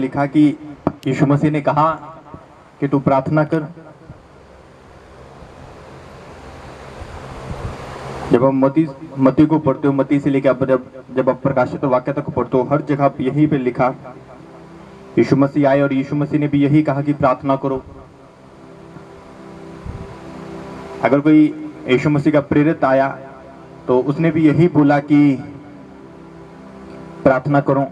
लिखा कि यीशु मसीह ने कहा कि तू प्रार्थना कर। जब हम मत्ती को पढ़ते हो, मत्ती से लेकर जब आप प्रकाशित वाक्य तक पढ़ते हो, हर जगह यहीं पे लिखा यीशु मसीह आए और यीशु मसीह ने भी यही कहा कि प्रार्थना करो। अगर कोई यीशु मसीह का प्रेरित आया तो उसने भी यही बोला कि प्रार्थना करो।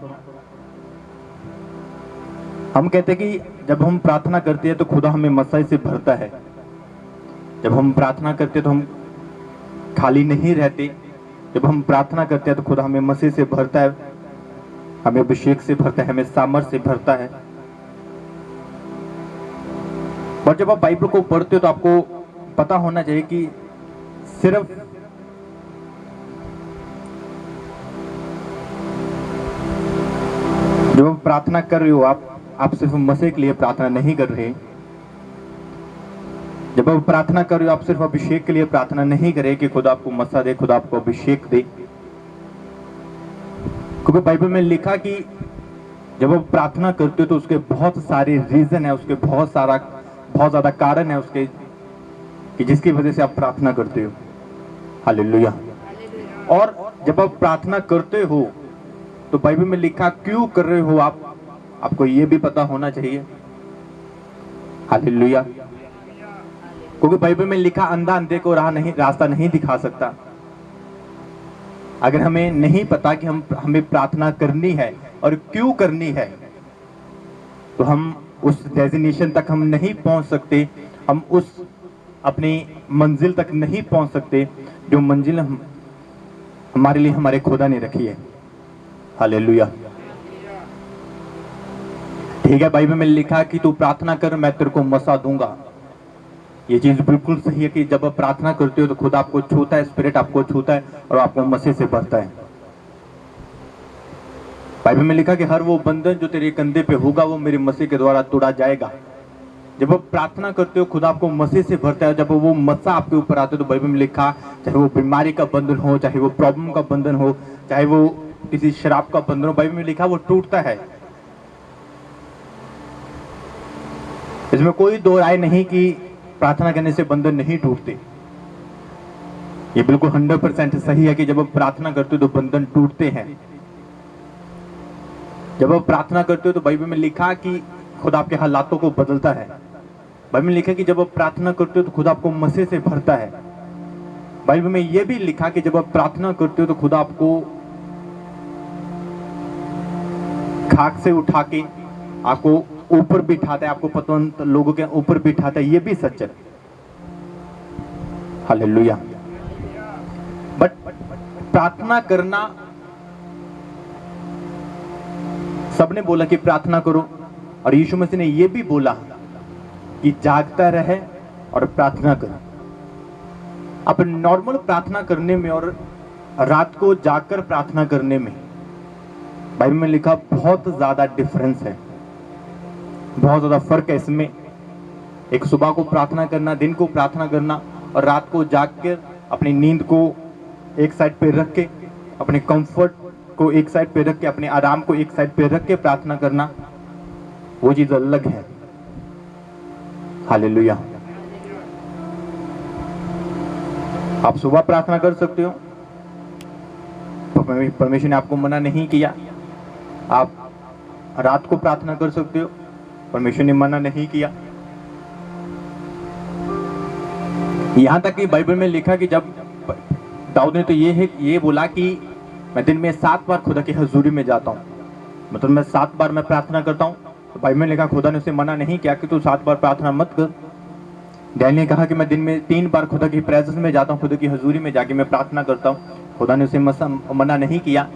हम कहते हैं कि जब हम प्रार्थना करते हैं तो खुदा हमें मसीह से भरता है। जब हम प्रार्थना करते हैं तो हम खाली नहीं रहते। जब हम प्रार्थना करते हैं तो खुदा हमें मसीह से भरता है, हमें अभिषेक से भरता है, हमें सामर्थ से भरता है। और जब आप बाइबल को पढ़ते हो तो आपको पता होना चाहिए कि सिर्फ जब आप प्रार्थना कर रहे हो, आप सिर्फ मसीह के लिए प्रार्थना नहीं कर रहे। जब आप प्रार्थना कर रहे हो, आप सिर्फ अभिषेक के लिए प्रार्थना नहीं कर रहे कि खुदा आपको मसा दे, खुदा आपको अभिषेक दे। क्योंकि बाइबल में लिखा कि जब आप प्रार्थना करते हो तो उसके बहुत सारे रीजन है, उसके बहुत ज्यादा कारण है उसके कि जिसकी वजह से आप प्रार्थना करते हो। हालेलुया। और जब आप प्रार्थना करते हो तो बाइबल में लिखा क्यों कर रहे हो आपको ये भी पता होना चाहिए। हालेलुया। क्योंकि बाइबल में लिखा अंधा अंधे को रास्ता नहीं दिखा सकता। अगर हमें नहीं पता कि हमें प्रार्थना करनी है और क्यों करनी है तो हम उस डेजिग्नेशन तक हम नहीं पहुंच सकते, हम उस अपनी मंजिल तक नहीं पहुंच सकते जो मंजिल हमारे लिए हमारे खुदा ने रखी है। हालेलुया। ठीक है, बाइबल में लिखा कि तू प्रार्थना कर, मैं तेरे को मसा दूंगा। ये चीज बिल्कुल सही है कि जब आप प्रार्थना करते हो तो खुदा आपको छूता है, स्पिरिट आपको छूता है और आपको मसीह से भरता है। बाइबल में लिखा कि हर वो बंधन जो तेरे कंधे पे होगा वो मेरे मसीह के द्वारा तोड़ा जाएगा। जब आप प्रार्थना करते हो खुदा आपको मसीह से भरता है। जब वो मसा आपके ऊपर आते हो तो बाइबल में लिखा चाहे वो बीमारी का बंधन हो, चाहे वो प्रॉब्लम का बंधन हो, चाहे वो किसी शराब का बंधन हो, बाइबल में लिखा वो टूटता है। इसमें कोई दो राय नहीं कि प्रार्थना करने से बंधन नहीं टूटते। ये बिल्कुल 100% सही है कि जब आप प्रार्थना करते हो तो बंधन टूटते हैं। जब आप प्रार्थना करते हो तो बाइबल में लिखा कि खुदा आपके हालातों को बदलता है। बाइबल में लिखा है कि जब आप प्रार्थना करते हो तो खुदा आपको मसीह से भरता है। बाइबल में यह भी लिखा कि जब आप प्रार्थना करते हो तो खुदा आपको खाक से उठा के आपको ऊपर बिठाता है, आपको पतवंत लोगों के ऊपर बिठाता है। ये भी सच है। हालेलुया। बट प्रार्थना करना, सबने बोला कि प्रार्थना करो और यीशु मसीह ने यह भी बोला कि जागता रहे और प्रार्थना करो। अब नॉर्मल प्रार्थना करने में और रात को जागकर प्रार्थना करने में बाइबल में लिखा बहुत ज्यादा डिफरेंस है, बहुत ज्यादा फर्क है इसमें। एक सुबह को प्रार्थना करना, दिन को प्रार्थना करना और रात को जाग कर अपनी नींद को एक साइड पे रख के, अपने कंफर्ट को एक साइड पे रख के, अपने आराम को एक साइड पे रख के प्रार्थना करना, वो चीज अलग है। हालेलुया। आप सुबह प्रार्थना कर सकते हो, परमेश्वर ने आपको मना नहीं किया। आप रात को प्रार्थना कर सकते हो, परमेश्वर ने मना नहीं किया। यहां तक कि बाइबल में लिखा कि जब दाऊद ने तो ये बोला कि मैं दिन में 7 बार खुदा की हजूरी में जाता हूं, मतलब मैं 7 बार मैं प्रार्थना करता हूं। तो बाइबल में लिखा खुदा ने उसे मना नहीं किया कि तू 7 बार प्रार्थना मत कर। डैनियल ने कहा कि मैं दिन में 3 बार खुदा की प्रेजेंस में जाता हूं, खुदा की हजूरी में जाके मैं प्रार्थना करता हूं। खुदा ने उसे मना नहीं किया।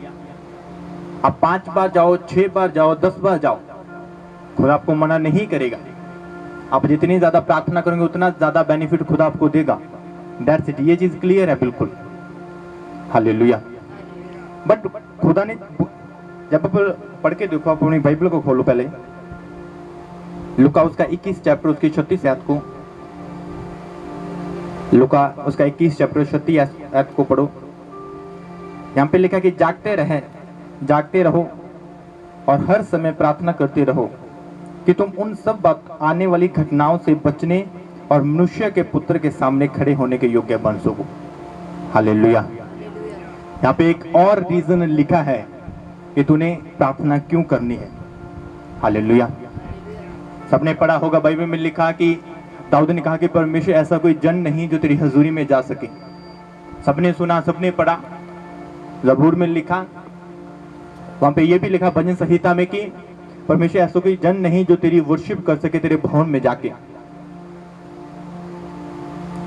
आप 5 बार जाओ, 6 बार जाओ, 10 बार जाओ, खुदा आपको मना नहीं करेगा। आप जितनी ज्यादा प्रार्थना करेंगे उतना ज्यादा बेनिफिट खुदा आपको देगा। That's it. ये चीज क्लियर है बिल्कुल। हालेलुया। बट खुदा ने, जब आप पढ़ के देखो, आप अपनी बाइबल को खोलो पहले, लुका उसका 21 चैप्टर उसकी 36 आयत को, लुका उसका 21 चैप्टर 36 आयत को पढ़ो। यहाँ पे लिखा कि जागते रहो और हर समय प्रार्थना करते रहो कि तुम उन सब आने वाली घटनाओं से बचने और मनुष्य के पुत्र के सामने खड़े होने के योग्य बन सको। हालेलुया। यहाँ पे एक और रीजन लिखा है कि तूने प्रार्थना क्यों करनी है। हालेलुया। सबने पढ़ा होगा, बाइबल में लिखा कि दाऊद ने कहा कि परमेश्वर ऐसा कोई जन नहीं जो तेरी हजूरी में जा सके। सबने सुना, सबने पढ़ा। ज़बूर में लिखा, वहां पे ये भी लिखा भजन संहिता में कि परमेश्वर ऐसा कोई जन नहीं जो तेरी वर्शिप कर सके तेरे भवन में जाके।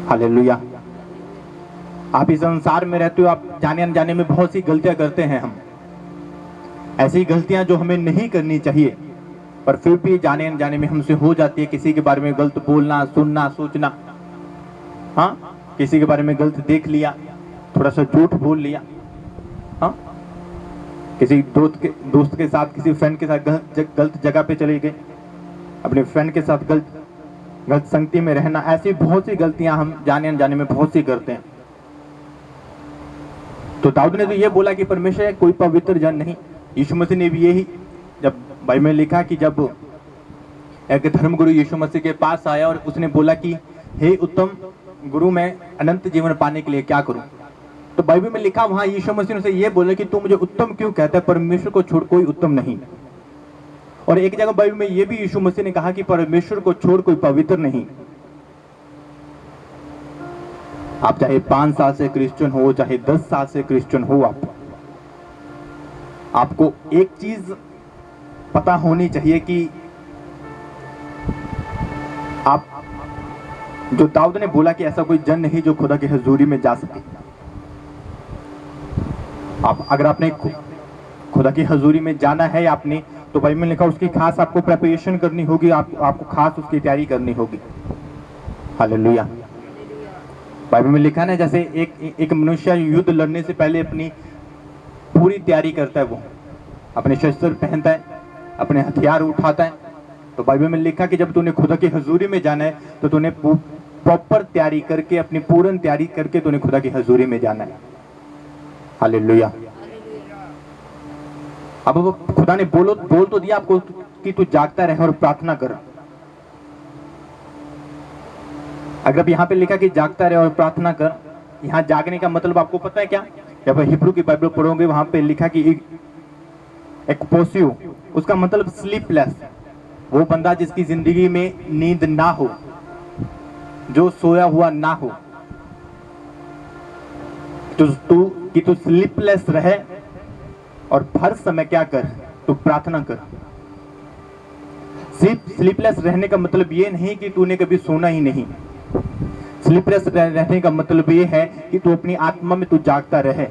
हालेलुया। आप इस संसार में रहते हो, आप जाने अनजाने में बहुत सी गलतियां करते हैं। हम ऐसी गलतियां जो हमें नहीं करनी चाहिए, पर फिर भी जाने अनजाने में हमसे हो जाती है। किसी के बारे में गलत बोलना, सुनना, सोचना, हाँ, किसी के बारे में गलत देख लिया, थोड़ा सा झूठ बोल लिया, हाँ, किसी दोस्त के साथ, किसी फ्रेंड के साथ गलत जगह पे चले गए, अपने फ्रेंड के साथ गलत संगति में रहना। ऐसी बहुत सी गलतियां हम जाने अनजाने में बहुत सी करते हैं। तो दाऊद ने तो ये बोला कि परमेश्वर कोई पवित्र जन नहीं। यीशु मसीह ने भी यही, जब बाइबल में लिखा कि जब एक धर्मगुरु यीशु मसीह के पास आया और उसने बोला कि हे उत्तम गुरु, मैं अनंत जीवन पाने के लिए क्या करूं, तो बाइबल में लिखा वहां यीशु मसीह ने उसे ये बोला कि तू मुझे उत्तम क्यों कहता है, परमेश्वर को छोड़ कोई उत्तम नहीं। और एक जगह बाइबल में ये भी यीशु मसीह ने कहा कि परमेश्वर को छोड़ कोई पवित्र नहीं। आप चाहे 5 साल से क्रिश्चियन हो, चाहे 10 साल से क्रिश्चियन हो, आपको एक चीज पता होनी चाहिए कि आप, जो दाऊद ने बोला कि ऐसा कोई जन नहीं जो खुदा की हजूरी में जा सके। आप अगर आपने खुदा की हजूरी में जाना है आपने, तो बाइबल में लिखा उसकी खास आपको प्रिपरेशन करनी होगी, आपको खास उसकी तैयारी करनी होगी। हालेलुया। बाइबल में लिखा ना, जैसे एक मनुष्य युद्ध लड़ने से पहले अपनी पूरी तैयारी करता है, वो अपने शस्त्र पहनता है, अपने हथियार उठाता है। तो बाइबल में लिखा कि जब तूने खुदा की हजूरी में जाना है तो तूने प्रॉपर तैयारी करके, अपनी पूर्ण तैयारी करके तूने खुदा की हजूरी में जाना है। हालेलुया। अब वो खुदा ने बोल तो दिया आपको कि तू जागता रहे और प्रार्थना कर। अगर यहाँ पे लिखा कि जागता रहे और प्रार्थना कर, यहाँ जागने का मतलब आपको पता है क्या? जब हिब्रू की बाइबल पढ़ोगे वहां पे लिखा कि एक पोसियो, उसका मतलब स्लीपलेस, वो बंदा जिसकी जिंदगी में नींद ना हो, जो सोया हुआ ना हो। तो तू स्लीपलेस रहे और हर समय क्या कर, तू प्रार्थना कर। स्लीपलेस रहने का मतलब ये नहीं कि तूने कभी सोना ही नहीं। स्लीपलेस रहने का मतलब ये है कि तू अपनी आत्मा में तू जागता रहे।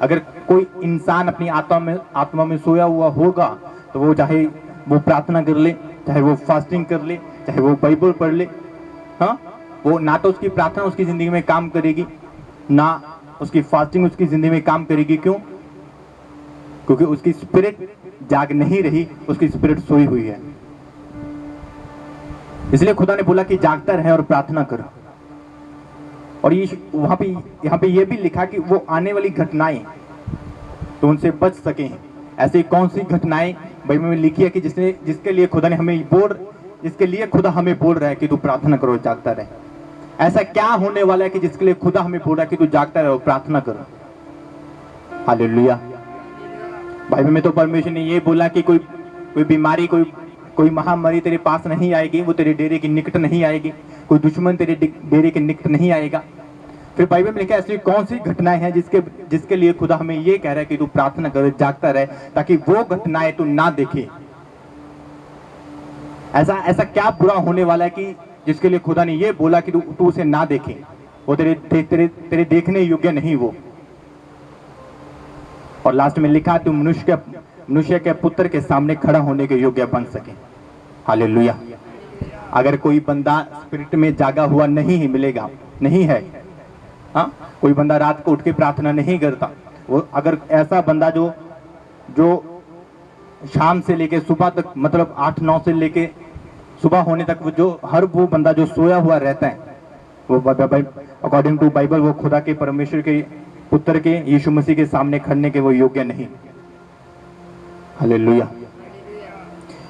अगर कोई इंसान अपनी आत्मा में सोया हुआ होगा तो वो चाहे वो प्रार्थना कर ले, चाहे वो फास्टिंग कर ले, चाहे वो बाइबल पढ़ ले, हाँ, वो ना तो उसकी प्रार्थना उसकी जिंदगी में काम करेगी, ना उसकी फास्टिंग उसकी जिंदगी में काम करेगी। क्यों? क्योंकि उसकी स्पिरिट जाग नहीं रही, उसकी स्पिरिट सोई हुई है। इसलिए खुदा ने बोला कि जागता रहे और प्रार्थना कर। और ये यहाँ पे ये भी लिखा कि वो आने वाली घटनाएं तो उनसे बच सके। ऐसी कौन सी घटनाएं बाइबल में लिखी है कि जिसके लिए खुदा हमें बोल रहा है कि तू प्रार्थना करो, जागता रहे। ऐसा क्या होने वाला है कि जिसके लिए खुदा हमें बोल रहा है कि तू जागता रहे और प्रार्थना करो। हालेलुया। बाइबल में तो परमेश्वर ने ये बोला कि कोई बीमारी, कोई महामारी तेरे पास नहीं आएगी, वो तेरे डेरे के निकट नहीं आएगी, कोई दुश्मन तेरे डेरे के निकट नहीं आएगा। फिर बाइबल में लिखा ऐसी कौन सी घटनाएं हैं जिसके लिए खुदा हमें ये कह रहा है कि तू प्रार्थना कर, जागता रहे, ताकि वो घटनाएं तू ना देखे। ऐसा क्या बुरा होने वाला है कि जिसके लिए खुदा ने ये बोला कि तू उसे ना देखे, वो तेरे देखने योग्य नहीं वो। और लास्ट में लिखा तू मनुष्य के पुत्र के सामने खड़ा होने के योग्य बन सके। हालेलुया। अगर कोई बंदा स्पिरिट में जागा हुआ नहीं मिलेगा, नहीं है, हाँ, कोई बंदा रात को उठ के प्रार्थना नहीं करता, वो अगर ऐसा बंदा जो शाम से लेके सुबह तक, मतलब 8-9 से लेके सुबह होने तक वो बंदा जो सोया हुआ रहता है, वो अकॉर्डिंग टू बाइबल वो खुदा के, परमेश्वर के पुत्र के, यीशु मसीह के सामने खड़ने के वो योग्य नहीं। हालेलुया।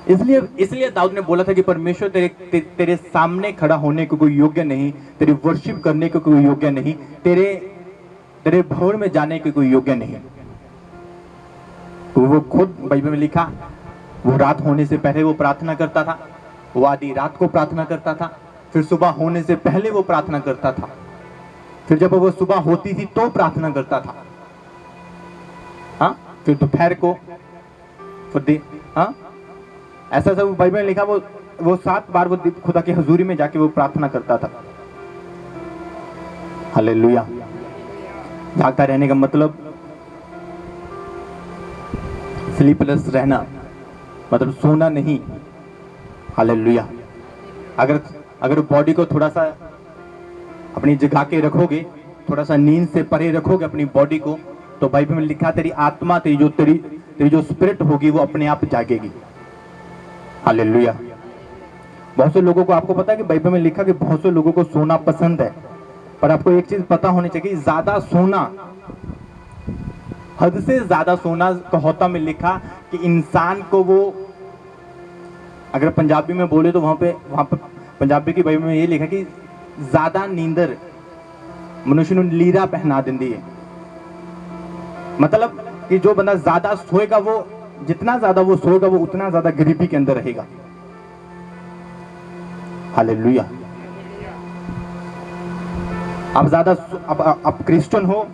इसलिए इसलिए दाऊद ने बोला था कि परमेश्वर तेरे सामने खड़ा होने को कोई योग्य नहीं, तेरी वर्शिप करने को कोई योग्य नहीं, तेरे भवन में जाने को कोई योग्य नहीं। तो वो खुद बाइबल में लिखा, वो रात होने से पहले वो प्रार्थना करता था, वो आधी रात को प्रार्थना करता था, फिर सुबह होने से पहले वो प्रार्थना करता था, फिर जब वो सुबह होती थी तो प्रार्थना करता था, हाँ, फिर दोपहर को, फिर हाँ, ऐसा सब बाइबल में लिखा। वो 7 बार वो खुदा की हजूरी में जाके वो प्रार्थना करता था। हालेलुया। जागता रहने का मतलब स्लीपलेस रहना, मतलब सोना नहीं। हालेलुया। अगर बॉडी को थोड़ा सा अपनी जगा के रखोगे, थोड़ा सा नींद से परे रखोगे अपनी बॉडी को, तो बाइबल में लिखा तेरी आत्मा, तेरी जो स्पिरिट होगी वो अपने आप जागेगी। हालेलुया। बहुत से लोगों को, आपको पता है कि बाइबल में लिखा कि बहुत से लोगों को सोना पसंद है, पर आपको एक चीज पता होनी चाहिए, ज्यादा सोना, हद से ज्यादा सोना कहोता में लिखा कि इंसान को वो, अगर पंजाबी में बोले तो वहां पे पंजाबी की बाइबल में ये लिखा कि ज्यादा नींदर मनुष्य ਨੂੰ लीरा पहना देती है। मतलब कि जो बंदा ज्यादा सोएगा, वो जितना ज्यादा वो सोएगा वो उतना ज्यादा गरीबी के अंदर रहेगा। हालेलुया। आप ज्यादा, आप क्रिश्चियन हो,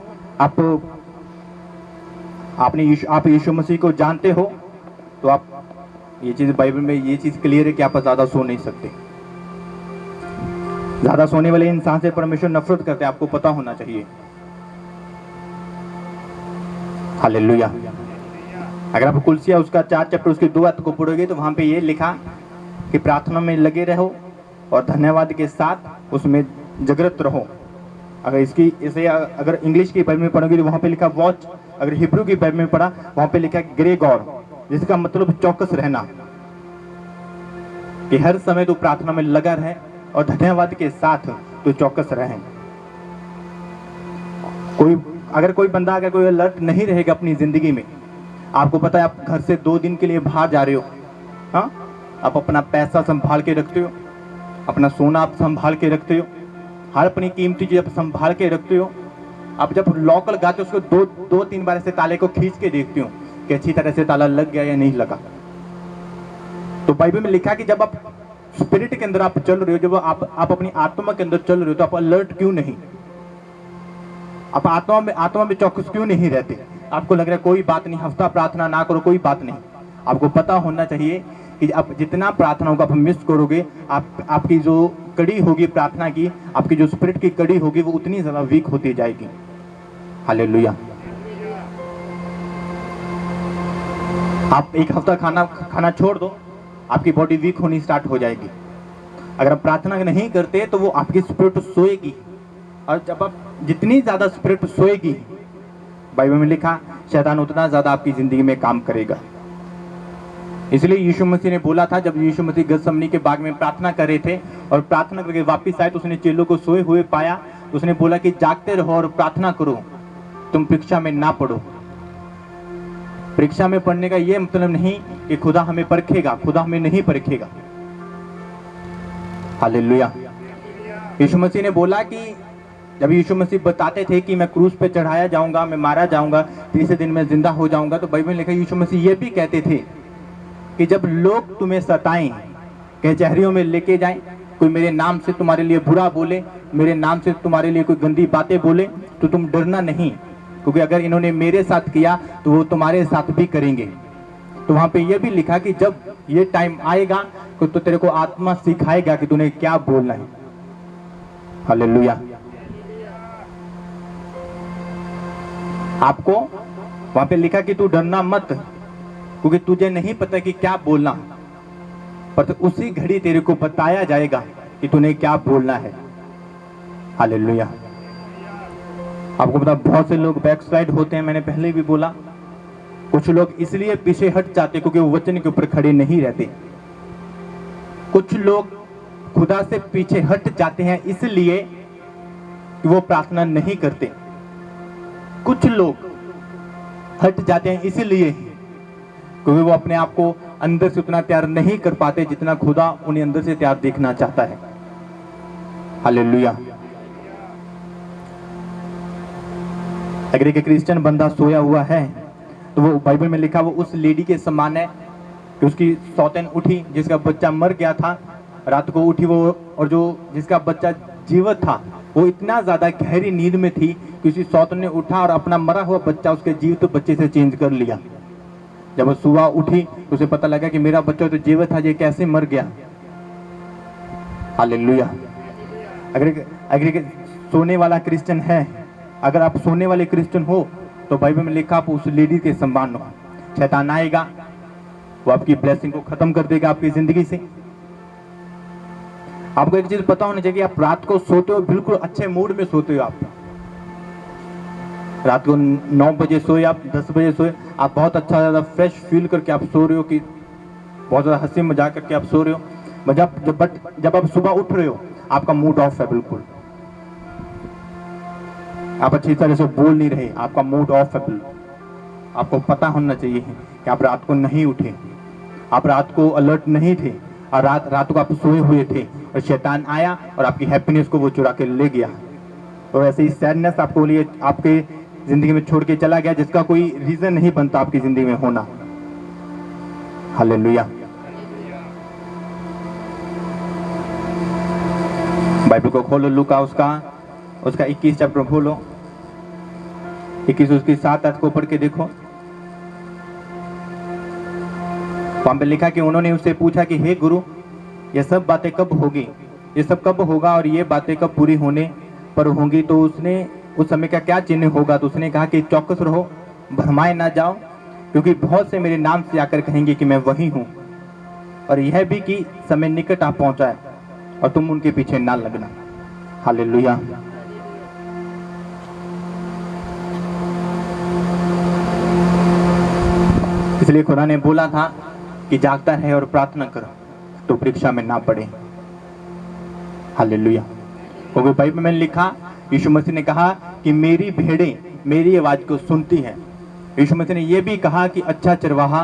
आप यीशु मसीह को जानते हो, तो आप ये चीज बाइबल में ये चीज क्लियर है कि आप ज्यादा सो नहीं सकते। ज्यादा सोने वाले इंसान से परमेश्वर नफरत करते हैं, आपको पता होना चाहिए। हालेलुया। अगर आप कुलसिया उसका 4 चैप्टर उसकी 2 आयत को पढ़ोगे तो वहां पे ये लिखा कि प्रार्थना में लगे रहो और धन्यवाद के साथ उसमें जागृत रहो। अगर इंग्लिश की बाइबल में पढ़ोगे तो वहां पे लिखा वॉच, अगर हिब्रू की बाइबल में पढ़ा वहां पे लिखा ग्रे गॉड, जिसका मतलब चौकस रहना, कि हर समय तू प्रार्थना में लगा रहे और धन्यवाद के साथ तू चौकस रहे। अगर कोई अलर्ट नहीं रहेगा अपनी जिंदगी में, आपको पता है आप घर से 2 दिन के लिए बाहर जा रहे हो, हाँ, आप अपना पैसा संभाल के रखते हो, अपना सोना आप संभाल के रखते हो, हर अपनी कीमती चीज आप संभाल के रखते हो। आप जब लॉक लगाते हो उसको 2-3 बार ऐसे ताले को खींच के देखते हो कि अच्छी तरह से ताला लग गया या नहीं लगा। तो बाइबल में लिखा कि जब आप स्पिरिट के अंदर आप चल रहे हो, जब आप अपनी आत्मा के अंदर चल रहे हो, तो आप अलर्ट क्यों नहीं, आप आत्मा में चौकस क्यों नहीं रहते? आपको लग रहा है कोई बात नहीं, हफ्ता प्रार्थना ना करो, कोई बात नहीं। आपको पता होना चाहिए कि आप जितना प्रार्थना को आप मिस करोगे, आपकी जो कड़ी होगी प्रार्थना की, आपकी जो स्पिरिट की कड़ी होगी वो उतनी ज्यादा वीक होती जाएगी। हालेलुया। आप एक हफ्ता खाना छोड़ दो, आपकी बॉडी वीक होनी स्टार्ट हो जाएगी। अगर आप प्रार्थना नहीं करते तो वो आपकी स्पिरिट सोएगी, और जब आप जितनी ज्यादा स्पिरिट सोएगी, बाइबल में लिखा शैतान उतना ज्यादा आपकी जिंदगी में काम करेगा। इसलिए यीशु मसीह ने बोला था, जब यीशु मसीह गethsemane के बाग में प्रार्थना कर रहे थे और प्रार्थना करके वापस आए तो उसने चेलों को सोए हुए पाया, तो उसने बोला कि जागते रहो और प्रार्थना करो, तुम परीक्षा में ना पड़ो। परीक्षा में पढ़ने का यह मतलब नहीं कि खुदा हमें परखेगा, खुदा हमें नहीं परखेगा। हालेलुया। यीशु मसीह ने बोला कि जब यीशु मसीह बताते थे कि मैं क्रूस पे चढ़ाया जाऊंगा, मैं मारा जाऊंगा, तीसरे दिन मैं जिंदा हो जाऊंगा, तो बाइबल में लिखा यीशु मसीह ये भी कहते थे कि जब लोग तुम्हें सताएं, कचहरियों में लेके जाएं, कोई मेरे नाम से तुम्हारे लिए बुरा बोले, मेरे नाम से तुम्हारे लिए कोई गंदी बातें बोले, तो तुम डरना नहीं, क्योंकि अगर इन्होंने मेरे साथ किया तो वो तुम्हारे साथ भी करेंगे। तो वहां पे ये भी लिखा कि जब ये टाइम आएगा तो तेरे को आत्मा सिखाएगा कि तूने क्या बोलना है। हालेलुया। आपको वहां पे लिखा कि तू डरना मत, क्योंकि तुझे नहीं पता कि क्या बोलना, पर तो उसी घड़ी तेरे को बताया जाएगा कि तूने क्या बोलना है। हालेलुया। आपको पता बहुत से लोग बैकस्लाइड होते हैं, मैंने पहले भी बोला, कुछ लोग इसलिए पीछे हट जाते क्योंकि वो वचन के ऊपर खड़े नहीं रहते। कुछ लोग खुदा से पीछे हट जाते हैं इसलिए कि वो प्रार्थना नहीं करते। कुछ लोग हट जाते हैं इसलिए क्योंकि वो अपने आप को अंदर से उतना प्यार नहीं कर पाते जितना खुदा उन्हें अंदर से प्यार देखना चाहता है। हालेलुया। अगर एक क्रिश्चियन बंदा सोया हुआ है तो वो बाइबल में लिखा वो उस लेडी के समान है कि उसकी सौतेन उठी, जिसका बच्चा मर गया था, रात को उठी वो, और जो जिसका बच्चा जीवित था वो इतना ज्यादा गहरी नींद में थी कि उसी सौतेन ने उठा और अपना मरा हुआ बच्चा उसके जीवित बच्चे से चेंज कर लिया। जब वो सुबह उठी तो उसे पता लगा कि मेरा बच्चा तो जीवित था, ये कैसे मर गया। हालेलुया। अगर एक सोने वाला क्रिश्चियन है, अगर आप सोने वाले क्रिश्चियन हो तो बाइबल में लिखा आप उस लेडी के समान हो। शैतान आएगा, वो आपकी ब्लेसिंग को खत्म कर देगा आपकी जिंदगी से। आपको एक चीज पता होनी चाहिए, आप रात को सोते हो बिल्कुल अच्छे मूड में सोते हो। आप रात को 9 बजे सोए, आप 10 बजे सोए, आप बहुत अच्छा ज्यादा फ्रेश फील करके आप सो रहे हो, कि बहुत ज्यादा हंसी मजाक करके आप सो रहे हो। जब आप सुबह उठ रहे हो आपका मूड ऑफ है, बिल्कुल आप अच्छी तरह से बोल नहीं रहे, आपका मूड ऑफ है बिल्कुल। आपको पता होना चाहिए कि आप रात को नहीं उठे, आप रात को अलर्ट नहीं थे, और रात को आप सोए हुए थे और शैतान आया और आपकी हैप्पीनेस को वो चुरा के ले गया। और ऐसे ही सैडनेस आपको लिए आपके जिंदगी में छोड़ के चला गया, जिसका कोई रीजन नहीं बनता आपकी जिंदगी में होना। हालेलुया। बाइबल को खोलो, लूका उसका 21 चैप्टर खोलो, 21 उसकी 7 आयत को पढ़ के देखो। वहां पे लिखा कि उन्होंने उससे पूछा कि हे गुरु, ये सब बातें कब होगी, ये सब कब होगा और ये बातें कब पूरी होने पर होंगी? तो उसने उस समय का क्या चिन्ह होगा? तो उसने कहा कि चौकस रहो, भरमाए ना जाओ, क्योंकि बहुत से मेरे नाम से आकर कहेंगे कि मैं वही हूँ, और यह भी कि समय निकट आ पहुंचा है और तुम उनके पीछे ना लगना। हालेलुया। इसलिए खुदा ने बोला था कि जागता रहे और प्रार्थना करो तो परीक्षा में ना पड़े। हालेलुया। क्योंकि बाइबल में लिखा, यीशु मसीह ने कहा कि मेरी भेड़ें मेरी आवाज को सुनती है। यीशु मसीह ने यह भी कहा कि अच्छा चरवाहा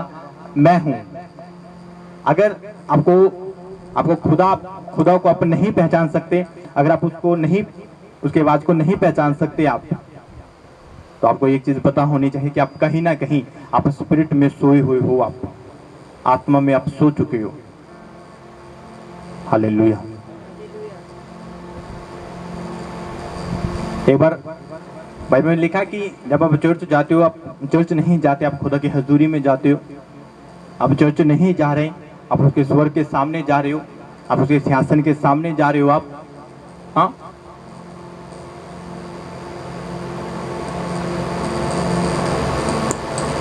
मैं हूं। अगर आपको खुदा को आप नहीं पहचान सकते, अगर आप उसके आवाज को नहीं पहचान सकते आप, तो आपको एक चीज पता होनी चाहिए कि आप कहीं ना कहीं आप स्पिरिट में सोए हुए हो, आप आत्मा में आप सो चुके हो। हालेलुया। एक बार बाइबल में लिखा कि जब आप चर्च जाते हो, आप चर्च नहीं जाते, आप खुदा की हजूरी में जाते हो। आप चर्च नहीं जा रहे, आप उसके स्वर्ग के सामने जा रहे हो, आप उसके सिंहासन के सामने जा रहे हो आप। हाँ,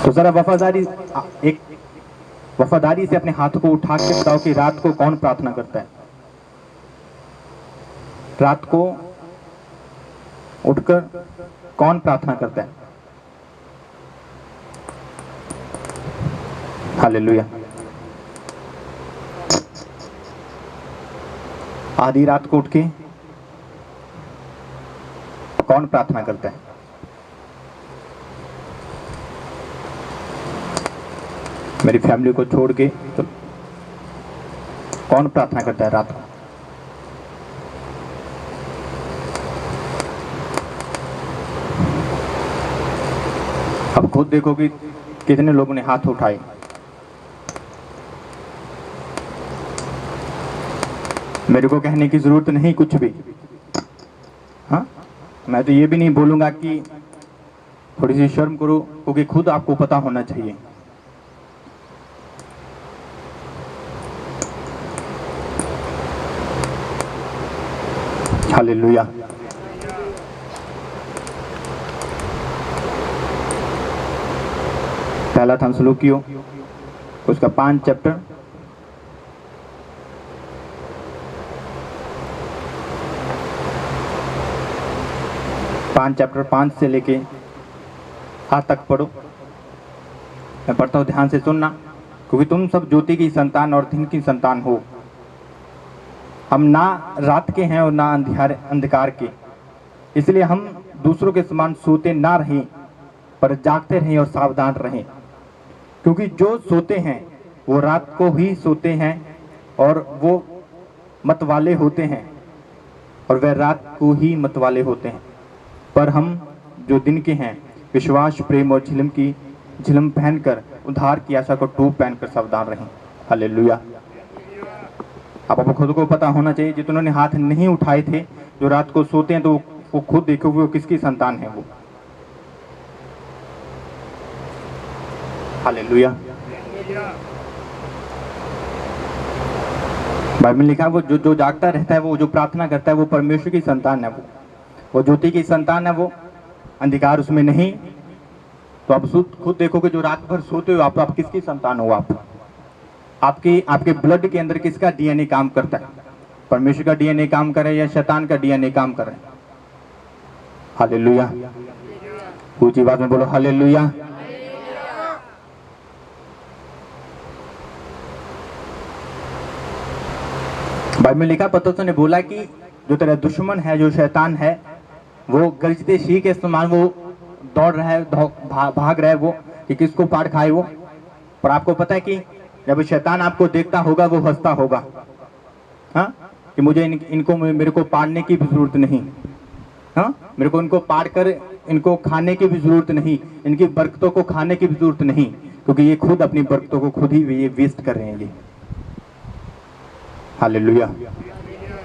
तो जरा वफादारी से अपने हाथों को उठा के बताओ कि रात को कौन प्रार्थना करता है? रात को उठकर कौन प्रार्थना करता है? हालेलुया। आधी रात को उठ के कौन प्रार्थना करता है? मेरी फैमिली को छोड़ के तो कौन प्रार्थना करता है रात को? अब खुद देखो कि कितने लोगों ने हाथ उठाए। मेरे को कहने की जरूरत नहीं कुछ भी। हाँ, मैं तो ये भी नहीं बोलूंगा कि थोड़ी सी शर्म करो, क्योंकि खुद आपको पता होना चाहिए। हालेलुया। पहला था सलूकियों, उसका 5 चैप्टर, चैप्टर 5 से लेके हाथ तक पढ़ो। मैं पढ़ता हूँ, ध्यान से सुनना, क्योंकि तुम सब ज्योति की संतान और दिन की संतान हो। हम ना रात के हैं और ना अंधकार के, इसलिए हम दूसरों के समान सोते ना रहें, पर जागते रहें और सावधान रहें। क्योंकि जो सोते हैं वो रात को ही सोते हैं और वो मत वाले होते हैं, और वह रात को ही मत वाले होते हैं। पर हम जो दिन के हैं, विश्वास, प्रेम और झिलम पहनकर, उद्धार की आशा को टोप पहनकर सावधान रहें। हालेलुया। आपको खुद को पता होना चाहिए, जिन्होंने हाथ नहीं उठाए थे, जो रात को सोते हैं, तो वो खुद देखो वो किसकी संतान है वो। हालेलुया। बाइबल में लिखा है वो जो जागता रहता है, वो जो प्रार्थना करता है, वो परमेश्वर की संतान है। वो ज्योति की संतान है, वो अंधकार उसमें नहीं। तो आप खुद देखोगे, जो रात भर सोते हो आप किसकी संतान हो? आपके ब्लड के अंदर किसका डीएनए काम करता है? परमेश्वर का डीएनए काम करे या शैतान का डीएनए काम करे? हालेलुया। ऊंची आवाज में बोलो हालेलुया। बाइबल में लिखा, पतरस ने बोला कि जो तेरा दुश्मन है, जो शैतान है, वो गरजते सिंह के समान वो दौड़ रहा है, भाग रहा है वो, कि किसको फाड़ खाए वो। पर आपको पता है कि जब शैतान आपको देखता होगा, वो हंसता होगा, हाँ, कि मुझे इनको मेरे को पाड़ने की भी जरूरत नहीं, हाँ, मेरे को इनको पाड़ कर इनको खाने की भी जरूरत नहीं, इनकी बरकतों को खाने की भी जरूरत नहीं, क्योंकि ये खुद अपनी बरकतों को खुद ही ये वेस्ट कर रहे हैं ये। हालेलुया।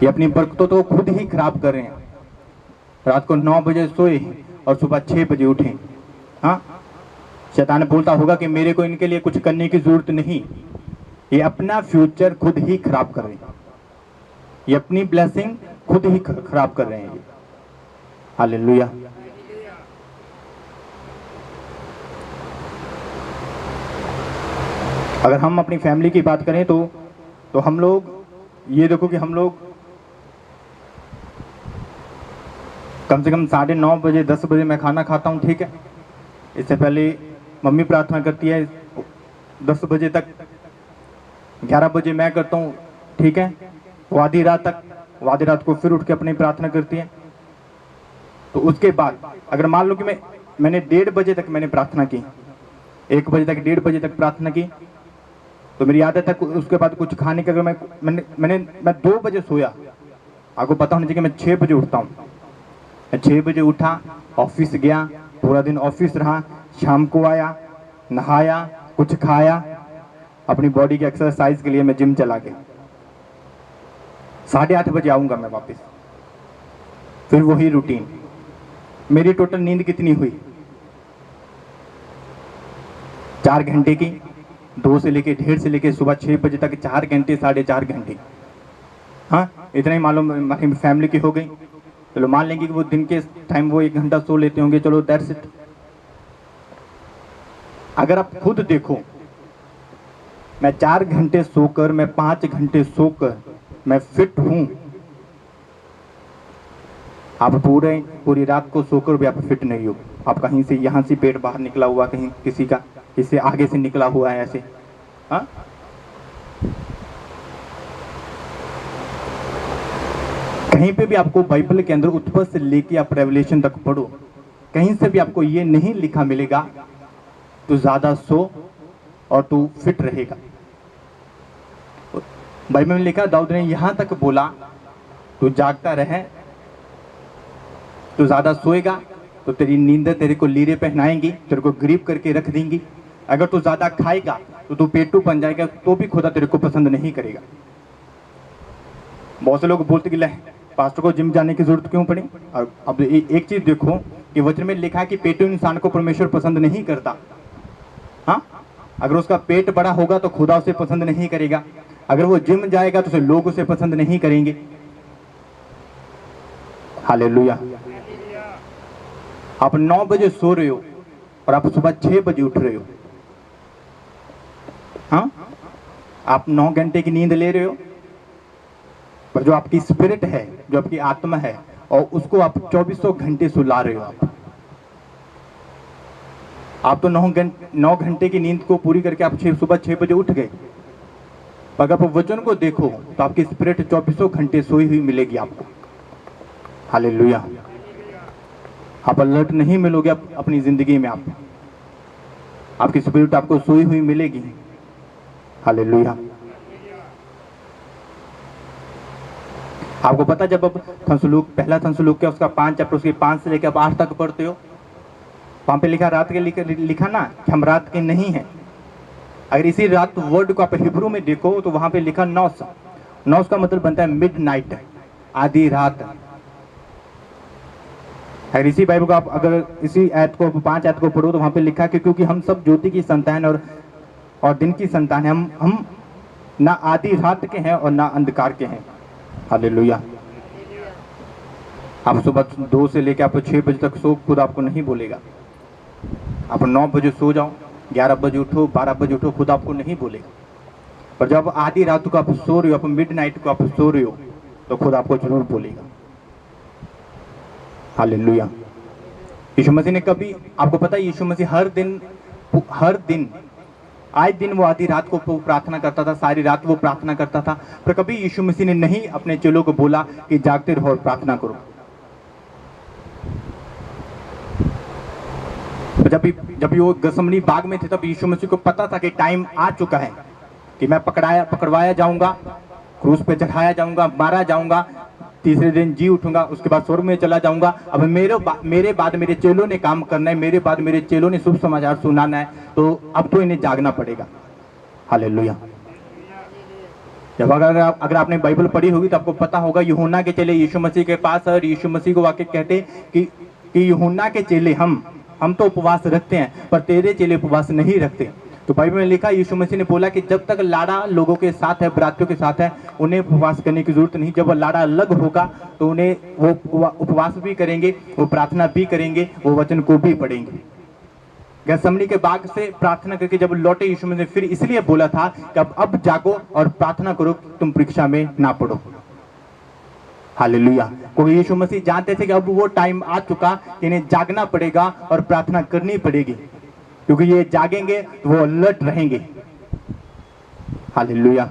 ये अपनी बरकतों तो खुद ही खराब कर रहे हैं। रात को 9 बजे सोए और सुबह 6 बजे उठे, हाँ। शैतान बोलता होगा कि मेरे को इनके लिए कुछ करने की जरूरत नहीं, ये अपना फ्यूचर खुद ही खराब कर रहे हैं, ये अपनी ब्लेसिंग खुद ही खराब कर रहे हैं। हालेलुया। अगर हम अपनी फैमिली की बात करें तो हम लोग ये देखो कि हम लोग कम से कम 9:30 बजे 10 बजे मैं खाना खाता हूँ, ठीक है। इससे पहले मम्मी प्रार्थना करती है 10 बजे तक, 11 बजे मैं करता हूँ, ठीक है। वो आधी रात को फिर उठ के अपनी प्रार्थना करती है। तो उसके बाद अगर मान लो कि मैंने 1:30 बजे तक मैंने प्रार्थना की, 1 बजे तक 1:30 बजे तक प्रार्थना की, तो मेरी आदत है उसके बाद कुछ खाने का। अगर मैं 2 बजे सोया, आपको पता होना चाहिए कि मैं 6 बजे उठता हूँ। मैं 6 बजे उठा, ऑफिस गया, पूरा दिन ऑफिस रहा, शाम को आया, नहाया, कुछ खाया, अपनी बॉडी की एक्सरसाइज के लिए मैं जिम चला गया। 8:30 बजे आऊंगा मैं वापस, फिर वही रूटीन। मेरी टोटल नींद कितनी हुई? 4 घंटे की, 2 से लेके 1:30 से लेके सुबह 6 बजे तक 4 घंटे, 4.5 घंटे, हाँ, इतना ही मालूम हमारी फैमिली की हो गई। चलो मान लेंगे कि वो दिन के टाइम वो 1 घंटा सो लेते होंगे, चलो दैट्स इट। अगर आप खुद देखो, मैं 4 घंटे सोकर, मैं 5 घंटे सोकर मैं फिट हूं। आप पूरी रात को सोकर भी आप फिट नहीं हो। आप कहीं से यहां से पेट बाहर निकला हुआ, कहीं किसी का इससे आगे से निकला हुआ है ऐसे, हाँ। कहीं पे भी आपको बाइबल के अंदर उत्पत्ति से लेके आप रेवलेशन तक पढ़ो, कहीं से भी आपको ये नहीं लिखा मिलेगा तू ज्यादा सो और तू फिट रहेगा। बाइबल में लिखा, दाऊद ने यहां तक बोला, तू जागता रहे, तू ज्यादा सोएगा तो तेरी नींद तेरे को लीरे पहनाएंगी, तेरे को ग्रीप करके रख देंगी। अगर तू ज्यादा खाएगा तो तू पेटू बन जाएगा, तो भी खुदा तेरे को पसंद नहीं करेगा। बहुत से लोग बोलते कि पास्टर को जिम जाने की जरूरत क्यों पड़ी? अब एक चीज देखो कि वचन में लिखा है कि पेटू इंसान को परमेश्वर पसंद नहीं करता, हाँ। अगर उसका पेट बड़ा होगा तो खुदा उसे पसंद नहीं करेगा। अगर वो जिम जाएगा तो उसे लोग उसे पसंद नहीं करेंगे। हालेलुया। आप 9 बजे सो रहे हो और आप सुबह 6 बजे उठ रहे हो, हाँ। आप 9 घंटे की नींद ले रहे हो, पर जो आपकी स्पिरिट है, जो आपकी आत्मा है, और उसको आप 24 घंटे सुला रहे हो। आप तो 9 घंटे की नींद को पूरी करके आप सुबह 6 बजे उठ गए। अगर आप वचन को देखो तो आपकी स्पिरिट 24 घंटे सोई हुई मिलेगी आपको। हालेलुया। आप अलर्ट नहीं मिलोगे अपनी जिंदगी में, आपकी स्पिरिट आपको सोई हुई मिलेगी। हालेलुया। आपको पता जब आप थंसलूक, पहला थंसलूक के उसका 5 चैप्टर उसके 5 से लेकर आप 8 तक पढ़ते हो, वहां पे लिखा रात के लिखा ना कि हम रात के नहीं हैं। अगर इसी रात वर्ड को आप हिब्रू में देखो तो वहां पे लिखा नौस। नौस का मतलब बनता है मिड नाइट, आधी रात। अगर इसी बाइबल को आप अगर इसी आयत को 5 आयत को पढ़ो तो वहां पे लिखा कि क्योंकि हम सब ज्योति की संतान और दिन की संतान है, हम ना आधी रात के हैं और ना अंधकार के हैं। हालेलुया। आप सुबह 2 से लेकर आप 6 बजे तक सो, खुद आपको नहीं बोलेगा। आप 9 बजे सो जाओ, 11 बजे उठो, 12 बजे उठो, खुद आपको नहीं बोलेगा। पर जब आधी रात को आप सो रहे हो, आप मिड नाइट को आप सो रहे हो, तो खुद आपको जरूर बोलेगा। हालेलुया। यीशु मसीह ने कभी, आपको पता है यीशु मसीह हर दिन आए दिन वो आधी रात को प्रार्थना करता था, सारी रात वो प्रार्थना करता था। पर कभी यीशु मसीह ने नहीं अपने चेलों को बोला कि जागते रहो और प्रार्थना करो। जब वो गसमनी बाग में थे तब यीशु मसीह को पता था कि टाइम आ चुका है कि मैं पकड़वाया जाऊंगा, क्रूस पे चढ़ाया जाऊंगा, मारा जाऊंगा, तीसरे दिन जी उठूंगा, उसके बाद स्वर्ग में चला जाऊंगा। अब मेरे बाद मेरे चेलों ने काम करना है, मेरे बाद मेरे चेलों ने शुभ समाचार सुनाना है, तो अब तो इन्हें जागना पड़ेगा। हालेलुया। जब अगर आपने बाइबल पढ़ी होगी तो आपको पता होगा यूहन्ना के चेले यीशु मसीह के पास और यीशु मसीह को वाकई कहते कि यूहन्ना के चेले हम तो उपवास रखते हैं पर तेरे चेले उपवास नहीं रखते। तो बाइबल में लिखा, यीशु मसीह ने बोला कि जब तक लाड़ा लोगों के साथ है, बरातियों के साथ है, उन्हें उपवास करने की जरूरत नहीं। जब लाड़ा अलग होगा तो उन्हें वो उपवास भी करेंगे, वो प्रार्थना भी करेंगे, वो वचन को भी पढ़ेंगे। गसमनी के बाग से प्रार्थना करके जब लौटे यीशु मसीह ने फिर इसलिए बोला था कि अब जागो और प्रार्थना करो, तुम परीक्षा में ना पड़ो। हालेलुया। क्योंकि यीशु मसीह जानते थे कि अब वो टाइम आ चुका कि इन्हें जागना पड़ेगा और प्रार्थना करनी पड़ेगी, क्योंकि ये जागेंगे तो वो अलर्ट रहेंगे। हालेलुया।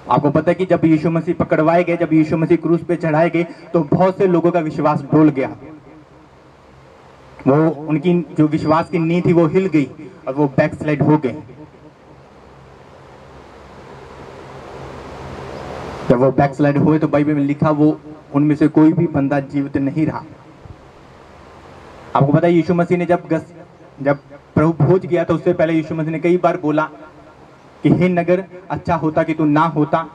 आपको पता है कि जब यीशु मसीह पकड़वाए गए, जब यीशु मसीह क्रूस पे चढ़ाए गए, तो बहुत से लोगों का विश्वास डोल गया। वो उनकी जो विश्वास की नींव थी वो हिल गई और वो बैकस्लाइड हो गए। जब वो बैकस्लाइड हुए तो बाइबल में लिखा वो उनमें से कोई भी बंदा जीवित नहीं रहा। आपको पता है यीशु मसीह ने जब प्रभु भोज गया तो उससे पहले यीशु मसीह ने कई बार बोला कि हे नगर, अच्छा होता कि तू ना होता।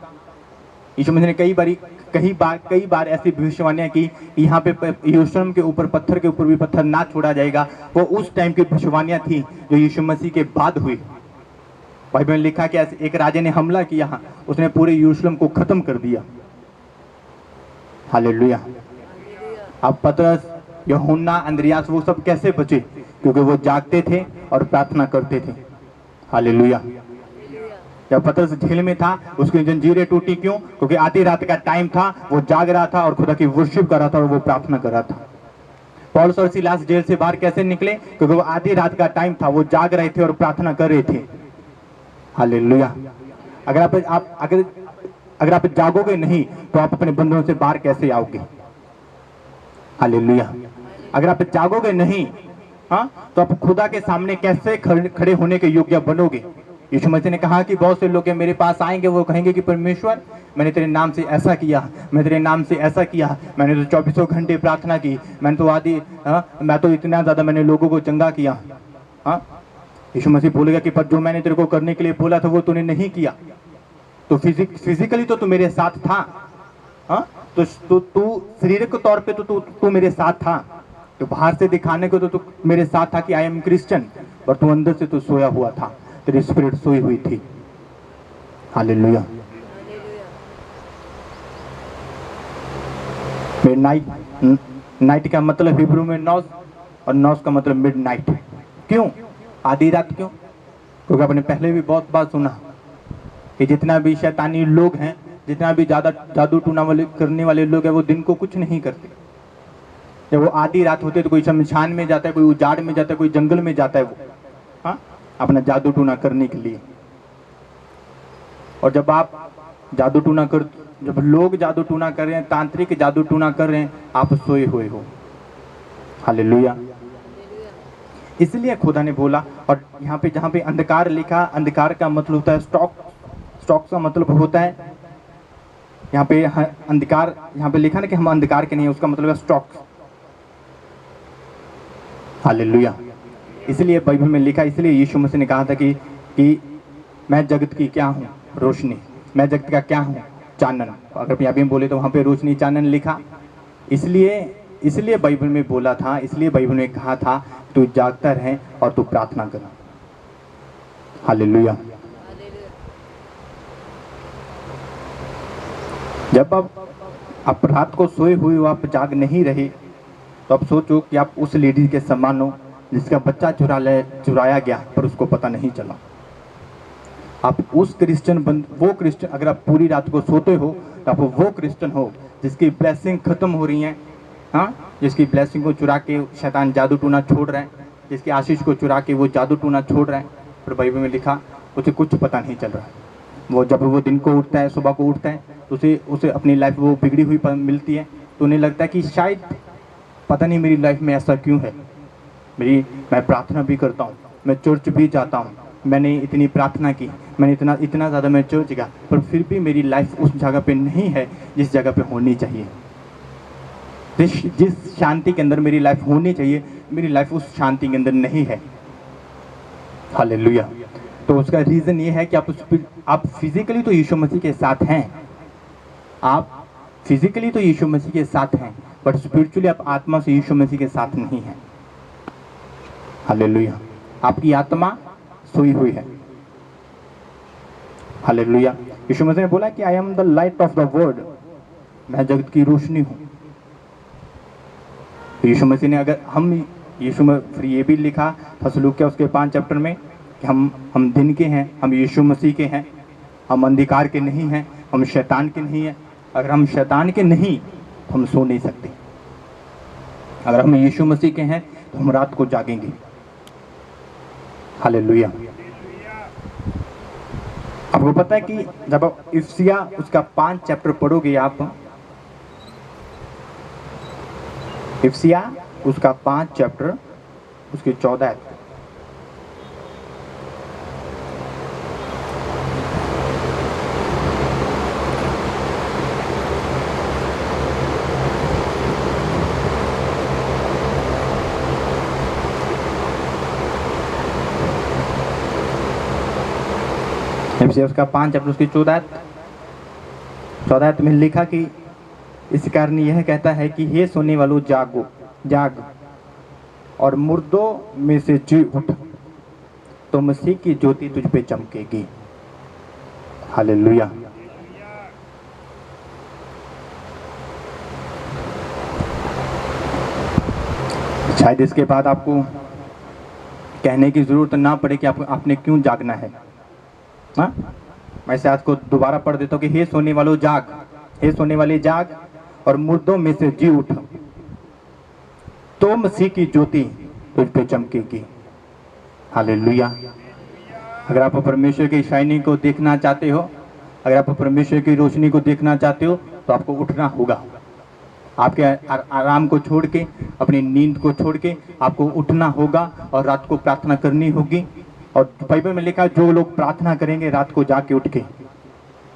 यीशु मसीह ने कई बार ऐसी भविष्यवाणियां की, यहाँ पे यरूशलेम के ऊपर पत्थर के ऊपर भी पत्थर ना छोड़ा जाएगा। वो उस टाइम की भविष्यवाणियां थी जो यीशु मसीह के बाद हुई। बाइबल में लिखा कि एक राजा ने हमला किया, उसने पूरे यरूशलेम को खत्म कर दिया। हालेलुया। अब पतरस, यूहन्ना, अंद्रियास वो सब कैसे बचे? क्योंकि वो जागते थे और प्रार्थना करते थे। हालेलुया। जब पतरस जेल में था उसकी जंजीरें टूटी, क्यों? क्योंकि आधी रात का टाइम था, वो जाग रहा था और खुदा की वर्शिप कर रहा था और वो प्रार्थना कर रहा था। पौलुस और सीलास जेल से बाहर कैसे निकले? क्योंकि वो आधी रात का टाइम था, वो जाग रहे थे और प्रार्थना कर रहे थे। हालेलुया। अगर आप जागोगे नहीं तो आप अपने बंधनों से बाहर कैसे आओगे? हालेलुया। अगर आप जागोगे नहीं तो आप खुदा के सामने कैसे खड़े होने के योग्य बनोगे? यीशु मसीह ने कहा कि बहुत से लोग मेरे पास आएंगे, वो कहेंगे कि परमेश्वर, मैंने तेरे नाम से ऐसा किया, मैं तेरे नाम से ऐसा किया, मैंने तो 24 घंटे प्रार्थना की, मैंने तो मैं तो इतना ज्यादा मैंने लोगों को चंगा किया। यीशु मसीह बोलेगा कि पर जो मैंने तेरे को करने के लिए बोला था वो तूने नहीं किया। तो फिजिकली तो तू मेरे साथ था, तो तू शारीरिक तौर पे तो तू मेरे साथ था, तो बाहर से दिखाने को तो तू मेरे साथ था कि आई एम क्रिश्चियन, पर तू अंदर से तो सोया हुआ था, तेरी स्पिरिट सोई हुई थी। हालेलुया। नाइट का मतलब हिब्रू में नौस, और नौस का मतलब मिड नाइट। क्यों आधी रात? क्यों? क्योंकि आपने पहले भी बहुत बात सुना कि जितना भी शैतानी लोग हैं, जितना भी ज्यादा जादू टूना करने वाले लोग हैं, वो दिन को कुछ नहीं करते। जब वो आधी रात होती है तो कोई शमशान में जाता है, कोई उजाड़ में जाता है, कोई जंगल में जाता है, वो अपना जादू टूना करने के लिए। और जब लोग जादू टूना कर रहे हैं, तांत्रिक जादू टूना कर रहे हैं, आप सोए हुए हो। हालेलुया। इसलिए खुदा ने बोला। और यहाँ पे जहाँ पे अंधकार लिखा, अंधकार का मतलब होता है स्टॉक, स्टॉक का मतलब होता है यहाँ पे अंधकार, यहाँ पे लिखा ना कि हम अंधकार के नहीं है, उसका मतलब है स्टॉक। हालेलुया। इसलिए बाइबल में लिखा, इसलिए यीशु मसीह ने कहा था कि मैं जगत की क्या हूँ, रोशनी, मैं जगत का क्या हूँ, चानन। अगर पंजाबी में बोले तो वहाँ पे रोशनी चानन लिखा। इसलिए बाइबल में बोला था, इसलिए बाइबल में कहा था तू जागता रहे और तू प्रार्थना कर। हालेलुया। जब आप रात को सोए हुए हो, आप जाग नहीं रहे, तो आप सोचो कि आप उस लेडी के समान हो जिसका बच्चा चुराया गया पर उसको पता नहीं चला। आप उस वो क्रिश्चियन, अगर आप पूरी रात को सोते हो तो आप वो क्रिश्चियन हो जिसकी ब्लेसिंग खत्म हो रही है। हाँ, जिसकी ब्लेसिंग को चुरा के शैतान जादू टूना छोड़ रहा है, जिसकी आशीष को चुरा के वो जादू टूना छोड़ रहा है। पर बाइबल में लिखा उसे कुछ पता नहीं चल रहा है। वो जब वो दिन को उठता है, सुबह को उठता है, तो उसे अपनी लाइफ वो बिगड़ी हुई मिलती है, तो उन्हें लगता है कि शायद पता नहीं मेरी लाइफ में ऐसा क्यों है। मैं प्रार्थना भी करता हूँ, मैं चर्च भी जाता हूँ, मैंने इतनी प्रार्थना की, मैंने इतना ज़्यादा मैं चर्च गया, पर फिर भी मेरी लाइफ उस जगह पे नहीं है जिस जगह पे होनी चाहिए। जिस शांति के अंदर मेरी लाइफ होनी चाहिए, मेरी लाइफ उस शांति के अंदर नहीं है। हालेलुया। तो उसका रीज़न ये है कि आप फिजिकली तो यीशु मसीह के साथ हैं, आप फिजिकली तो यीशु मसीह के साथ हैं, बट स्पिरिचुअली आप आत्मा से यीशु मसीह के साथ नहीं हैं। हालेलुया। आपकी आत्मा सोई हुई है। हालेलुया। यीशु मसीह ने बोला कि I am the light of the world, मैं जगत की रोशनी हूँ। यीशु मसीह ने, अगर हम यीशु में, फिर ये भी लिखा थस्सलुकियों उसके 5 चैप्टर में कि हम दिन के हैं, हम यीशु मसीह के हैं, हम अंधकार के नहीं हैं, हम शैतान के नहीं हैं। अगर हम शैतान के नहीं तो हम सो नहीं सकते। अगर हम यीशु मसीह के हैं तो हम रात को जागेंगे। हालेलुया। आपको पता है कि जब आप इफिसिया उसका 5 चैप्टर पढ़ोगे, आप इफिसिया उसका 5 चैप्टर उसकी 14 उसका 5 चैप्टर उसकी 14 में लिखा कि इस कारण यह कहता है कि हे सोने वालों जाग और मुर्दों में से जी उठ, तो मसीह की ज्योति तुझ पे चमकेगी। हालेलुया। शायद इसके बाद आपको कहने की जरूरत ना पड़े कि आपने क्यों जागना है। हाँ, मैं से आज को दोबारा पढ़ देता हूँ कि हे सोने वालों जाग, हे सोने वाले जाग और मुर्दों में से जी उठ, तो मसीह की ज्योति तुझ पे चमकेगी। हालेलुया। अगर आप परमेश्वर की शाइनिंग को देखना चाहते हो, अगर आप परमेश्वर की रोशनी को देखना चाहते हो, तो आपको उठना होगा। आपके आराम को छोड़ के, अपनी नींद को छोड़ के आपको उठना होगा और रात को प्रार्थना करनी होगी। और बाइबल में लिखा, जो लोग प्रार्थना करेंगे रात को जाके उठ के,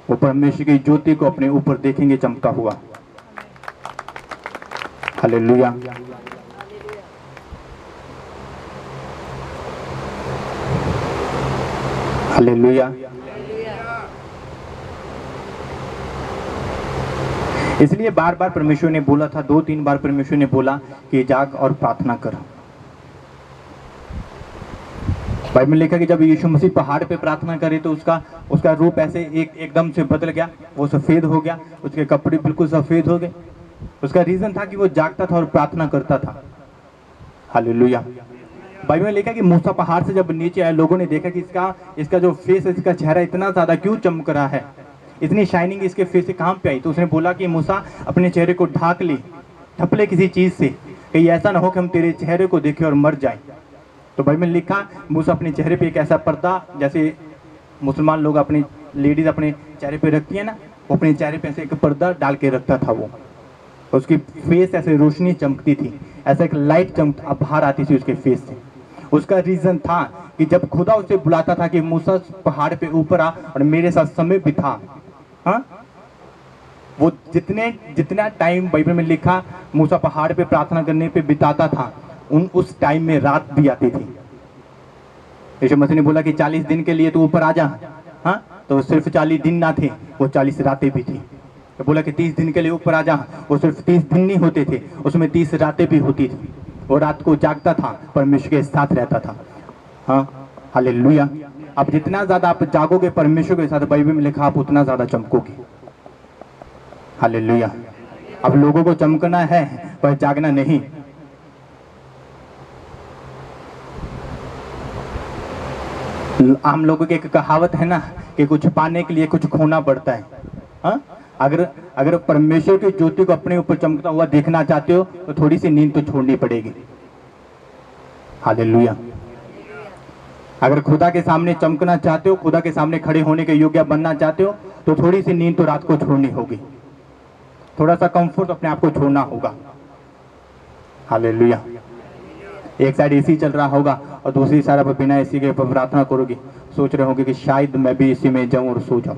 वो परमेश्वर की ज्योति को अपने ऊपर देखेंगे चमकता हुआ। हालेलुया। हालेलुया। इसलिए बार बार परमेश्वर ने बोला था, 2-3 बार परमेश्वर ने बोला कि जाग और प्रार्थना कर। बाइबल में लिखा कि जब यीशु मसीह पहाड़ पे प्रार्थना करे तो उसका रूप ऐसे एकदम से बदल गया, वो सफ़ेद हो गया, उसके कपड़े बिल्कुल सफ़ेद हो गए। उसका रीज़न था कि वो जागता था और प्रार्थना करता था। हालेलुया। बाइबल में लिखा कि मूसा पहाड़ से जब नीचे आए, लोगों ने देखा कि इसका जो फेस है, इसका चेहरा इतना ज़्यादा क्यों चमक रहा है, इतनी शाइनिंग इसके फेस से कहाँ पे आई। तो उसने बोला कि मूसा अपने चेहरे को ढक ले किसी चीज़ से, कहीं ऐसा ना हो कि हम तेरे चेहरे को देखें और मर जाए। तो बाइबल में लिखा, मूसा अपने चेहरे पे एक ऐसा पर्दा, जैसे मुसलमान लोग अपनी लेडीज़ अपने चेहरे पे रखती है ना, वो अपने चेहरे पे ऐसे एक पर्दा डाल के रखता था। वो उसकी फेस ऐसे रोशनी चमकती थी, ऐसा एक लाइट बाहर आती थी उसके फेस से। उसका रीजन था कि जब खुदा उसे बुलाता था कि मूसा पहाड़ पे ऊपर आ और मेरे साथ समय बिता, हाँ, वो जितना टाइम बाइबल में लिखा मूसा पहाड़ पे प्रार्थना करने पे बिताता था, उस टाइम में रात भी आती थी। यीशु मसीह ने बोला कि 40 दिन के लिए तो ऊपर आ जा, हाँ, तो सिर्फ 40 दिन ना थे, वो 40 रातें भी थी। तो बोला कि 30 दिन के लिए ऊपर आ जा, वो सिर्फ 30 दिन नहीं होते थे, उसमें 30 रातें भी होती थी। वो रात को जागता था, परमेश्वर के साथ रहता था। हाँ, हालेलुया। अब जितना ज्यादा आप जागोगे परमेश्वर के साथ, बाइबल में लिखा, आप उतना ज्यादा चमकोगे। हालेलुया। अब लोगों को चमकना है पर जागना नहीं। आम लोगों की एक कहावत है ना कि कुछ पाने के लिए कुछ खोना पड़ता है। हाँ, अगर परमेश्वर की ज्योति को अपने ऊपर चमकता हुआ देखना चाहते हो तो थोड़ी सी नींद तो छोड़नी पड़ेगी। हालेलुया। अगर खुदा के सामने चमकना चाहते हो, खुदा के सामने खड़े होने के योग्य बनना चाहते हो, तो थोड़ी सी नींद तो रात को छोड़नी होगी, थोड़ा सा कंफर्ट अपने आप को छोड़ना होगा। हालेलुया। एक साइड एसी चल रहा होगा और दूसरी साइड आप बिना एसी के प्रार्थना करोगे, सोच रहे होगे कि शायद मैं भी एसी में जाऊं और सो जाऊं।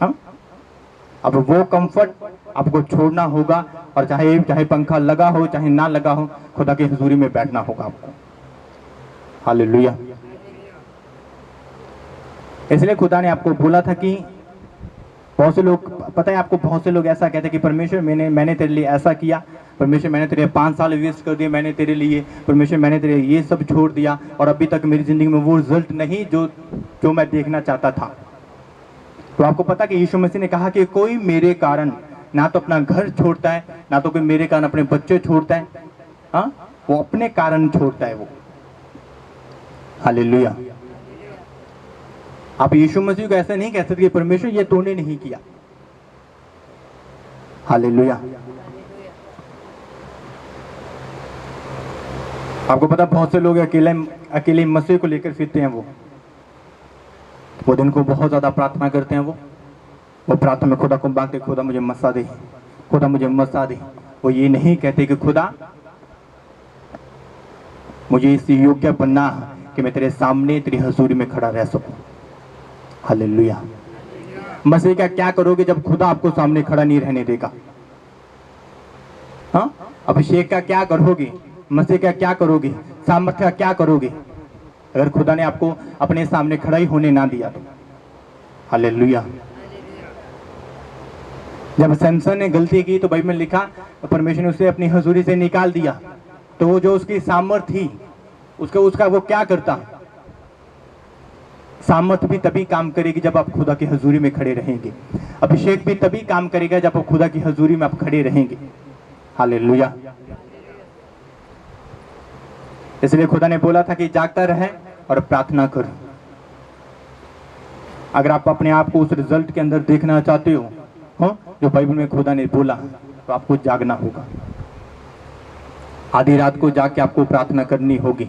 हाँ, अब वो कंफर्ट आपको छोड़ना होगा, और चाहे पंखा लगा हो चाहे ना लगा हो, खुदा की हुजूरी में बैठना होगा आपको। हालेलुया। इसलिए खुदा ने आपको बोला था कि बहुत से लोग, पता है आपको, बहुत से लोग ऐसा कहते हैं कि परमेश्वर मैंने तेरे लिए ऐसा किया, परमेश्वर मैंने तेरे 5 साल वेस्ट कर दिए मैंने तेरे लिए, परमेश्वर मैंने तेरे ये सब छोड़ दिया और अभी तक मेरी ज़िंदगी में वो रिजल्ट नहीं जो मैं देखना चाहता था। तो आपको पता कि यीशु मसीह ने कहा कि कोई मेरे कारण ना तो अपना घर छोड़ता है, ना तो कोई मेरे कारण अपने बच्चे छोड़ता है, हाँ, वो अपने कारण छोड़ता है वो। हालेलुया। आप यीशु मसीह को ऐसे नहीं कह सकते कि परमेश्वर ये तूने नहीं किया। हालेलुया। आपको पता बहुत से लोग अकेले मसीह को लेकर फिरते हैं। वो दिन को बहुत ज्यादा प्रार्थना करते हैं। वो प्रार्थना में खुदा को मांगते, खुदा मुझे मसा दे, खुदा मुझे मसा दे। वो ये नहीं कहते कि खुदा मुझे इस योग्य बनना कि मैं तेरे सामने तेरी हजूरी में खड़ा रह सकूं। हालेलुया। मसीह का क्या करोगे जब खुदा आपको सामने खड़ा नहीं रहने देगा? हाँ, अभिषेक का क्या करोगे? मसीह का क्या करोगे? सामर्थ्य का क्या करोगे अगर खुदा ने आपको अपने सामने खड़ा ही होने ना दिया तो? हालेलुया। जब सैमसन ने गलती की तो बाइबल में लिखा परमेश्वर ने उसे अपनी हजूरी से निकाल दिया, तो वो जो उसकी सामर्थ थी उसका वो क्या करता? सामर्थ भी तभी काम करेगी जब आप खुदा की हजूरी में खड़े रहेंगे। अभिषेक भी तभी काम करेगा जब आप खुदा की हजूरी में आप खड़े रहेंगे। हालेलुया। इसलिए खुदा ने बोला था कि जागता रहे और प्रार्थना कर। अगर आप अपने आप को उस रिजल्ट के अंदर देखना चाहते हो, हाँ, जो बाइबल में खुदा ने बोला, तो आपको जागना होगा। आधी रात को जाग के आपको प्रार्थना करनी होगी।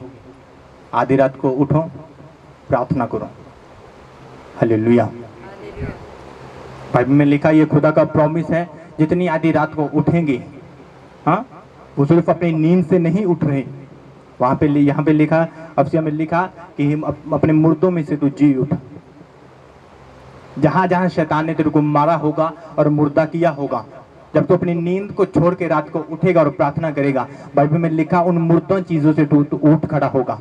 आधी रात को उठो, प्रार्थना करो। हालेलुया। बाइबल में लिखा, ये खुदा का प्रॉमिस है, जितनी आधी रात को उठेंगे, हाँ, वो सिर्फ अपनी नींद से नहीं उठ रहे। वहां पे यहाँ पे लिखा, अफसिया में लिखा कि अपने मुर्दों में से तू जी उठ। जहां जहां शैतान ने तेरे को मारा होगा और मुर्दा किया होगा, जब तू अपनी नींद को छोड़ के रात को उठेगा और प्रार्थना करेगा, बाइबल में लिखा उन मुर्दा चीजों से तू उठ खड़ा होगा।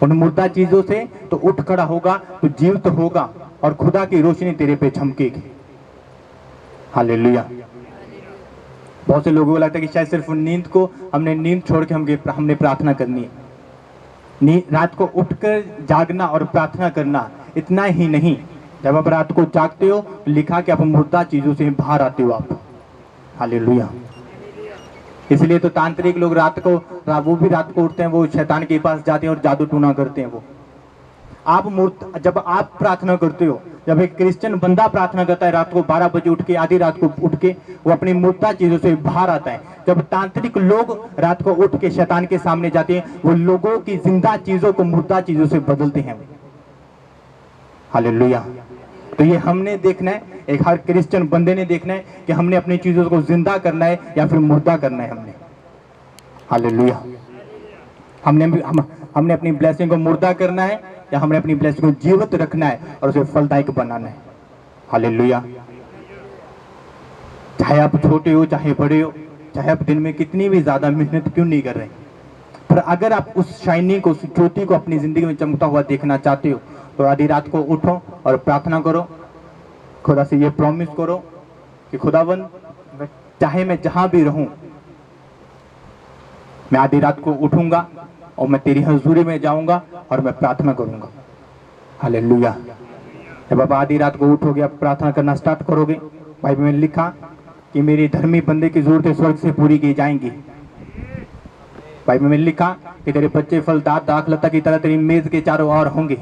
उन मुर्दा चीजों से तो उठ खड़ा होगा, तो जीवित होगा और खुदा की रोशनी तेरे पे चमकेगी। हालेलुया। बहुत से लोगों को लगता है कि शायद सिर्फ नींद को हमने नींद छोड़ के हमने प्रार्थना करनी है। रात को उठकर जागना और प्रार्थना करना इतना ही नहीं, जब आप रात को जागते हो लिखा कि आप मुर्दा चीजों से बाहर आते हो आप। हालेलुया। इसलिए तो तांत्रिक लोग वो भी रात को उठते हैं, वो शैतान के पास जाते हैं और जादू टूना करते हैं। वो जब आप प्रार्थना करते हो, जब एक क्रिश्चियन बंदा प्रार्थना करता है रात को 12 बजे उठ के, आधी रात को उठ के, वो अपनी मुर्दा चीजों से बाहर आता है। जब तांत्रिक लोग रात को उठ के शैतान के सामने जाते हैं, वो लोगों की जिंदा चीजों को मुर्दा चीजों से बदलते हैं। हालेलुया। तो ये हमने देखना है, एक हर क्रिश्चियन बंदे ने देखना है कि हमने अपनी चीजों को जिंदा करना है या फिर मुर्दा करना है हमने। हालेलुया। हमने अपनी ब्लेसिंग को मुर्दा करना है या हमने अपनी ब्लेसिंग को जीवित रखना है और उसे फलदायक बनाना है। हालेलुया। चाहे आप छोटे हो चाहे बड़े हो, चाहे आप दिन में कितनी भी ज्यादा मेहनत क्यों नहीं कर रहे, पर अगर आप उस शाइनिंग को, उस ज्योति को अपनी जिंदगी में चमकता हुआ देखना चाहते हो तो आधी रात को उठो और प्रार्थना करो। खुदा से ये प्रॉमिस करो कि खुदावन चाहे मैं जहां भी रहूं, मैं आधी रात को उठूंगा और मैं तेरी हजूरी में जाऊंगा और मैं प्रार्थना करूंगा। हालेलुया। जब आप आधी रात को उठोगे, आप प्रार्थना करना स्टार्ट करोगे, बाइबल में लिखा कि मेरी धर्मी बंदे की जरूरतें स्वर्ग से पूरी की जाएंगी। बाइबल में लिखा कि तेरे बच्चे फलदार दाखलता की तरह तेरी मेज के चारों ओर होंगे।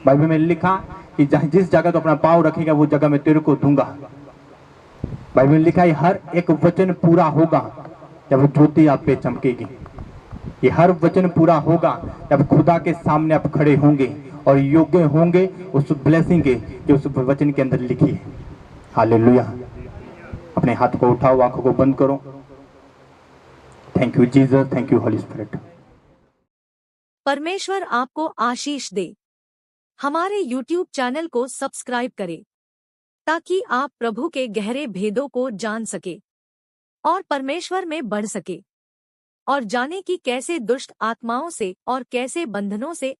बाइबल में लिखा कि जिस जगह तो अपना पाँव रखेगा वो जगह मैं तेरे को दूंगा। बाइबल में लिखा है हर एक वचन पूरा होगा जब ज्योति आप पे चमकेगी। ये हर वचन पूरा होगा जब खुदा के सामने आप खड़े होंगे और योग्य होंगे उस ब्लेसिंग के जो उस वचन के अंदर लिखी है। हालेलुया। अपने हाथ को उठाओ, आंखों को बंद करो। Thank you Jesus, thank you Holi spirit. परमेश्वर आपको आशीष दे। हमारे YouTube चैनल को सब्सक्राइब करें ताकि आप प्रभु के गहरे भेदों को जान सके और परमेश्वर में बढ़ सके और जाने कि कैसे दुष्ट आत्माओं से और कैसे बंधनों से